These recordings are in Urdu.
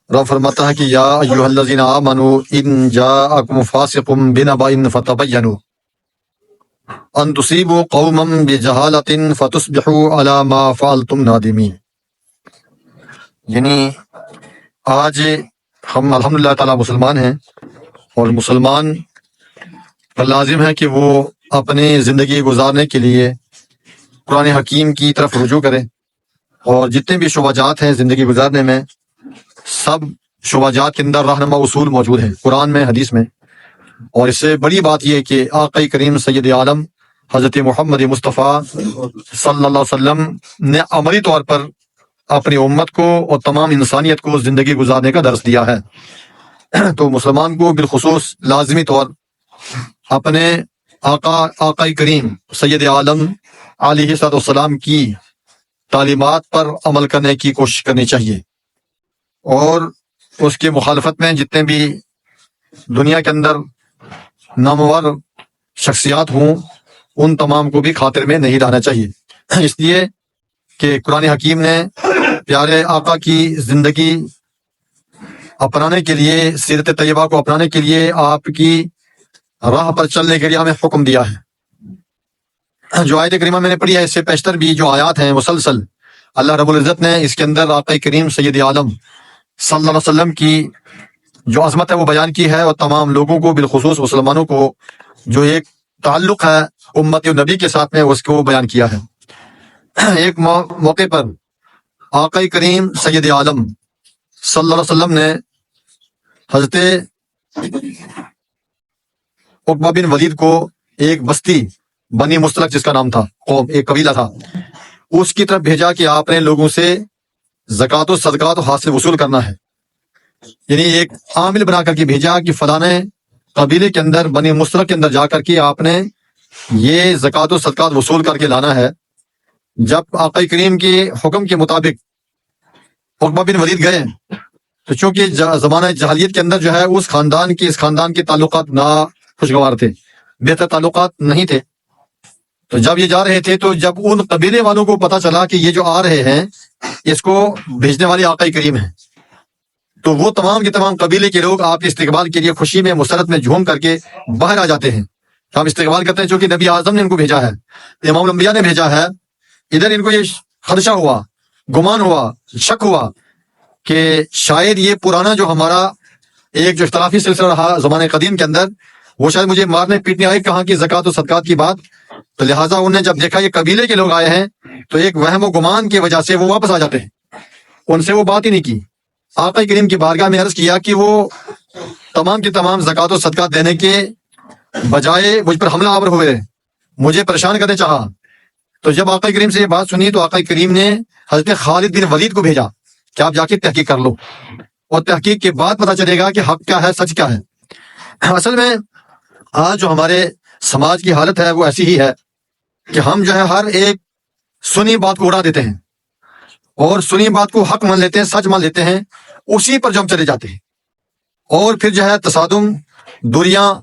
رب فرماتا ہے کہ یا ایھا الذین آمنوا ان جاءکم فاسق بنبأ فتبینوا ان تصیبوا قوما بجہالۃ فتصبحوا علی ما فعلتم نادمین۔ یعنی آج ہم الحمدللہ تعالیٰ مسلمان ہیں، اور مسلمان پر لازم ہے کہ وہ اپنی زندگی گزارنے کے لیے قرآن حکیم کی طرف رجوع کرے، اور جتنے بھی شعبات ہیں زندگی گزارنے میں، سب شعبات کے اندر رہنما اصول موجود ہیں قرآن میں، حدیث میں۔ اور اس سے بڑی بات یہ ہے کہ آقا کریم سید عالم حضرت محمد مصطفیٰ صلی اللہ علیہ وسلم نے عملی طور پر اپنی امت کو اور تمام انسانیت کو زندگی گزارنے کا درس دیا ہے۔ تو مسلمان کو بالخصوص لازمی طور اپنے آقا کریم سید عالم علیہ السلام کی تعلیمات پر عمل کرنے کی کوشش کرنی چاہیے، اور اس کی مخالفت میں جتنے بھی دنیا کے اندر نامور شخصیات ہوں ان تمام کو بھی خاطر میں نہیں رہنا چاہیے، اس لیے کہ قرآن حکیم نے پیارے آقا کی زندگی اپنانے کے لیے، سیرت طیبہ کو اپنانے کے لیے، آپ کی راہ پر چلنے کے لیے ہمیں حکم دیا ہے۔ جو آیت کریمہ میں نے پڑھی ہے، اس سے پیشتر بھی جو آیات ہیں مسلسل اللہ رب العزت نے اس کے اندر آقا کریم سید عالم صلی اللہ علیہ وسلم کی جو عظمت ہے وہ بیان کی ہے، اور تمام لوگوں کو بالخصوص مسلمانوں کو جو ایک تعلق ہے امت نبی کے ساتھ میں اس کو بیان کیا ہے۔ ایک موقع پر آقا کریم سید عالم صلی اللہ علیہ وسلم نے حضرت عقبہ بن ولید کو ایک بستی بنی مستلق جس کا نام تھا، قوم ایک قبیلہ تھا، اس کی طرف بھیجا کہ آپ نے لوگوں سے زکوٰۃ و صدقات و حاصل وصول کرنا ہے۔ یعنی ایک عامل بنا کر کے بھیجا کہ فلانے قبیلے کے اندر بنی مستلق کے اندر جا کر کے آپ نے یہ زکوٰۃ و صدقات وصول کر کے لانا ہے۔ جب آقا کریم کے حکم کے مطابق عقبہ بن ولید گئے تو چونکہ زمانہ جاہلیت کے اندر جو ہے اس خاندان کے تعلقات ناخوشگوار تھے، بہتر تعلقات نہیں تھے۔ تو جب یہ جا رہے تھے تو جب ان قبیلے والوں کو پتا چلا کہ یہ جو آ رہے ہیں اس کو بھیجنے والے آقا کریم ہیں، تو وہ تمام کے تمام قبیلے کے لوگ آپ کے استقبال کے لیے خوشی میں مسرت میں جھوم کر کے باہر آ جاتے ہیں۔ ہم استقبال کرتے ہیں چونکہ نبی اعظم نے ان کو بھیجا ہے، امام الانبیاء نے بھیجا ہے۔ ادھر ان کو یہ خدشہ ہوا، گمان ہوا، شک ہوا کہ شاید یہ پرانا جو ہمارا ایک جو اختلافی سلسلہ رہا زمانے قدیم کے اندر، وہ شاید مجھے مارنے پیٹنے آئے، کہاں کی زکوٰۃ و صدقات کی بات۔ تو لہٰذا انہوں نے جب دیکھا یہ قبیلے کے لوگ آئے ہیں تو ایک وہم و گمان کی وجہ سے وہ واپس آ جاتے ہیں، ان سے وہ بات ہی نہیں کی۔ آقا کریم کی بارگاہ میں عرض کیا کہ وہ تمام کے تمام زکوٰۃ و صدقات دینے کے بجائے مجھ پر حملہ آور ہوئے، مجھے پریشان کرنے چاہا۔ تو جب آقا کریم سے یہ بات سنی تو آقا کریم نے حضرت خالد بن ولید کو بھیجا کہ آپ جا کے تحقیق کر لو، اور تحقیق کے بعد پتہ چلے گا کہ حق کیا ہے، سچ کیا ہے۔ اصل میں آج جو ہمارے سماج کی حالت ہے وہ ایسی ہی ہے کہ ہم جو ہے ہر ایک سنی بات کو اڑا دیتے ہیں، اور سنی بات کو حق مان لیتے ہیں، سچ مان لیتے ہیں، اسی پر جو ہم چلے جاتے ہیں، اور پھر جو ہے تصادم، دوریاں،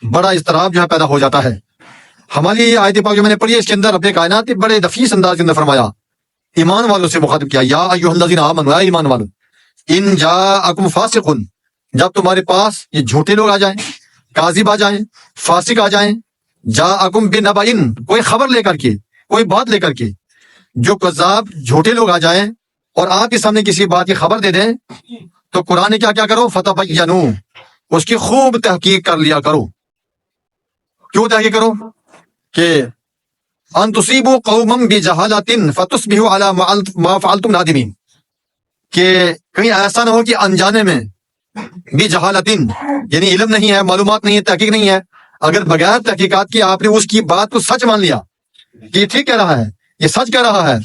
بڑا اضطراب جو ہے پیدا ہو جاتا ہے۔ ہماری یہ آیت پاک جو میں نے پڑھی ہے اس کے اندر اپنے کائنات کے بڑے نفیس انداز کے اندر فرمایا، ایمان والوں سے مخاطب کیا، یا ایھا الذین آمنوا، اے ایمان والو، ان جاءکم فاسق، جب تمہارے پاس یہ جھوٹے لوگ آ جائیں، کاذب آ جائیں، فاسق آ جائیں، جاءکم بنبأ، کوئی خبر لے کر کے، کوئی بات لے کر کے، جو کذاب جھوٹے لوگ آ جائیں اور آپ کے سامنے کسی بات کی خبر دے دیں تو قرآن نے کیا کرو، فتبینوا، اس کی خوب تحقیق کر لیا کرو۔ کیوں تحقیق کرو؟ کہ ان تصیبوا قوما بجہالۃ فتصبحوا علی ما فعلتم نادمین، کہ کہیں ایسا نہ ہو کہ انجانے میں بجہالۃ، یعنی علم نہیں ہے، معلومات نہیں ہے، تحقیق نہیں ہے، اگر بغیر تحقیقات کے آپ نے اس کی بات کو سچ مان لیا کہ یہ ٹھیک کہہ رہا ہے، یہ سچ کہہ رہا ہے،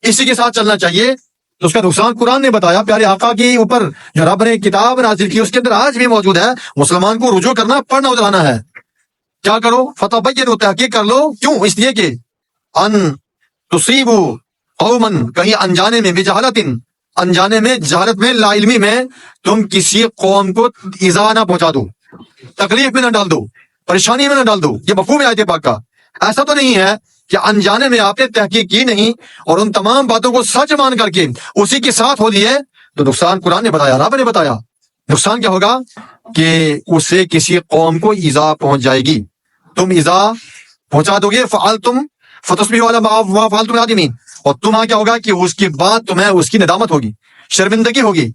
اسی کے ساتھ چلنا چاہیے، تو اس کا نقصان قرآن نے بتایا۔ پیارے آقا کے اوپر جو رب نے کتاب نازل کی اس کے اندر آج بھی موجود ہے، مسلمان کو رجوع کرنا، پڑھنا ادھرانا ہے۔ کیا کرو؟ فتبینوا، تحقیق کر لو۔ کیوں؟ اس لیے کہ ان تصیبوا قوما، کہیں انجانے میں، بجہالۃ، انجانے میں، جہالت میں، لا علمی میں تم کسی قوم کو ایذا نہ پہنچا دو، تکلیف میں نہ ڈال دو، پریشانی میں نہ ڈال دو۔ یہ مفہوم ہے آیت پاک کا۔ ایسا تو نہیں ہے کہ انجانے میں آپ نے تحقیق کی نہیں اور ان تمام باتوں کو سچ مان کر کے اسی کے ساتھ ہو لیے، تو نقصان قرآن نے بتایا، رب نے بتایا۔ نقصان کیا ہوگا کہ اسے کسی قوم کو ایذا پہنچ جائے گی، تم ایذا پہنچا دو گے، فعلتم فتصبحوا علی ما فعلتم نادمین، اور تمہاں کیا ہوگا کہ اس کے بعد تمہیں اس کی ندامت ہوگی، شرمندگی ہوگی،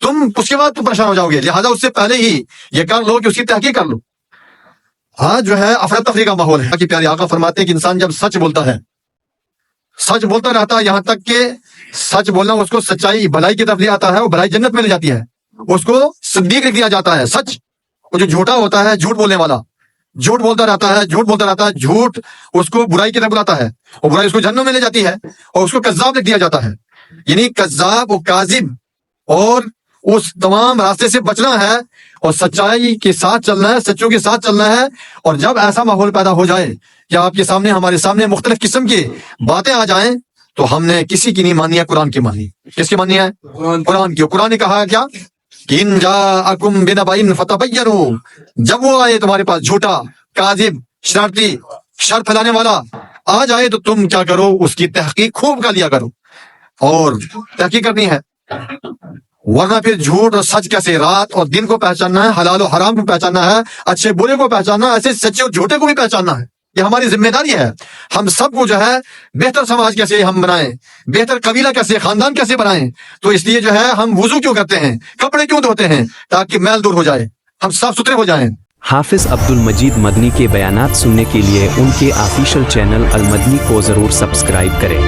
تم اس کے بعد تم پریشان ہو جاؤ گے، لہذا اس سے پہلے ہی یہ کر لو کہ اس کی تحقیق کر لو۔ آج جو ہے افراتفری کا ماحول ہے کہ پیارے آقا فرماتے ہیں کہ انسان جب سچ بولتا ہے، سچ بولتا رہتا ہے، یہاں تک کہ سچ بولنا اس کو سچائی بھلائی کی طرف لے آتا ہے، وہ بھلائی جنت میں لے جاتی ہے، اس کو صدیق لکھ دیا جاتا ہے۔ سچ، وہ جو جھوٹا ہوتا ہے، جھوٹ بولنے والا، جھوٹ بولتا رہتا ہے، جھوٹ بولتا رہتا ہے، جھوٹ اس کو برائی کی طرف بلاتا ہے، اور برائی اس کو جہنم میں لے جاتی ہے، اور اس کو کذاب لکھ دیا جاتا ہے۔ یعنی کذاب و کاذب، اور اس تمام راستے سے بچنا ہے اور سچائی کے ساتھ چلنا ہے، سچوں کے ساتھ چلنا ہے۔ اور جب ایسا ماحول پیدا ہو جائے کہ آپ کے سامنے، ہمارے سامنے مختلف قسم کی باتیں آ جائیں، تو ہم نے کسی کی نہیں مانی ہے، قرآن کی مانی۔ کس کی مانی ہے؟ قرآن کی۔ قرآن نے کہا کیا کہ ان جاءکم بنبأ فتبینوا، جب وہ آئے تمہارے پاس جھوٹا، کاذب، شرارتی، شر پھیلانے والا آ جائے، تو تم کیا کرو، اس کی تحقیق خوب کر لیا کرو، اور تحقیق کرنی ہے، ورنہ پھر جھوٹ اور سچ کیسے، رات اور دن کو پہچاننا ہے، حلال و حرام کو پہچاننا ہے، اچھے برے کو پہچاننا ہے، ایسے سچے اور جھوٹے کو بھی پہچاننا ہے۔ یہ ہماری ذمہ داری ہے۔ ہم سب کو جو ہے بہتر سماج کیسے ہم بنائیں، بہتر قبیلہ کیسے، خاندان کیسے بنائیں، تو اس لیے جو ہے ہم وضو کیوں کرتے ہیں، کپڑے کیوں دھوتے ہیں، تاکہ میل دور ہو جائے، ہم صاف ستھرے ہو جائیں۔ حافظ عبد المجید مدنی کے بیانات سننے کے لیے ان کے آفیشیل چینل المدنی کو ضرور سبسکرائب کریں۔